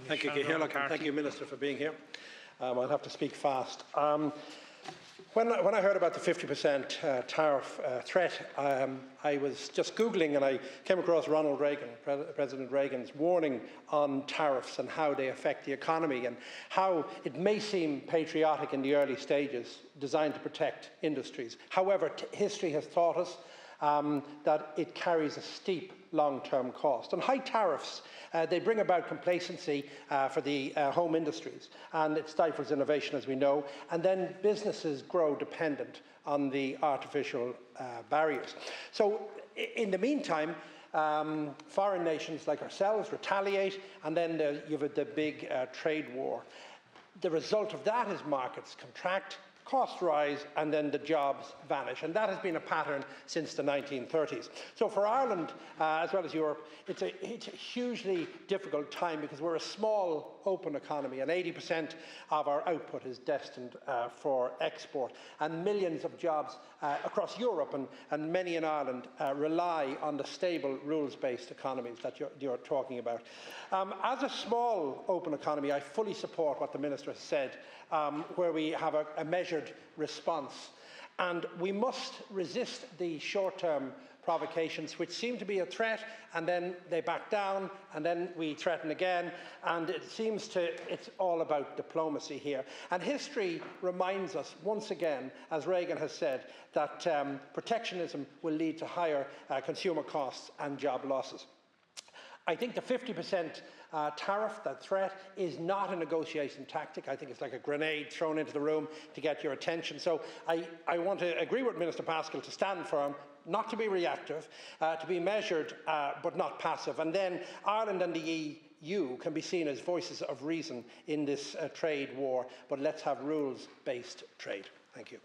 Thank you, Caoimhe, and thank you, Minister, for being here. I'll have to speak fast. When I heard about the 50% tariff threat, I was just Googling and I came across Ronald Reagan, President Reagan's warning on tariffs and how they affect the economy and how it may seem patriotic in the early stages, designed to protect industries. However, history has taught us that it carries a steep long-term cost. And high tariffs, they bring about complacency for the home industries, and it stifles innovation, as we know, and then businesses grow dependent on the artificial barriers. So in the meantime, foreign nations like ourselves retaliate, and then you have the big trade war. The result of that is markets contract, costs rise, and then the jobs vanish. And that has been a pattern since the 1930s. So for Ireland, as well as Europe, it's a hugely difficult time because we're a small, open economy, and 80% of our output is destined for export. And millions of jobs across Europe and many in Ireland rely on the stable, rules-based economies that you're talking about. As a small, open economy, I fully support what the Minister has said, where we have a measured response. And we must resist the short-term provocations which seem to be a threat, and then they back down, and then we threaten again, and it's all about diplomacy here. And history reminds us once again, as Reagan has said, that protectionism will lead to higher consumer costs and job losses. I think the 50% tariff, that threat, is not a negotiation tactic. I think it's like a grenade thrown into the room to get your attention. So I want to agree with Minister Paschal to stand firm, not to be reactive, to be measured but not passive. And then Ireland and the EU can be seen as voices of reason in this trade war, but let's have rules-based trade. Thank you.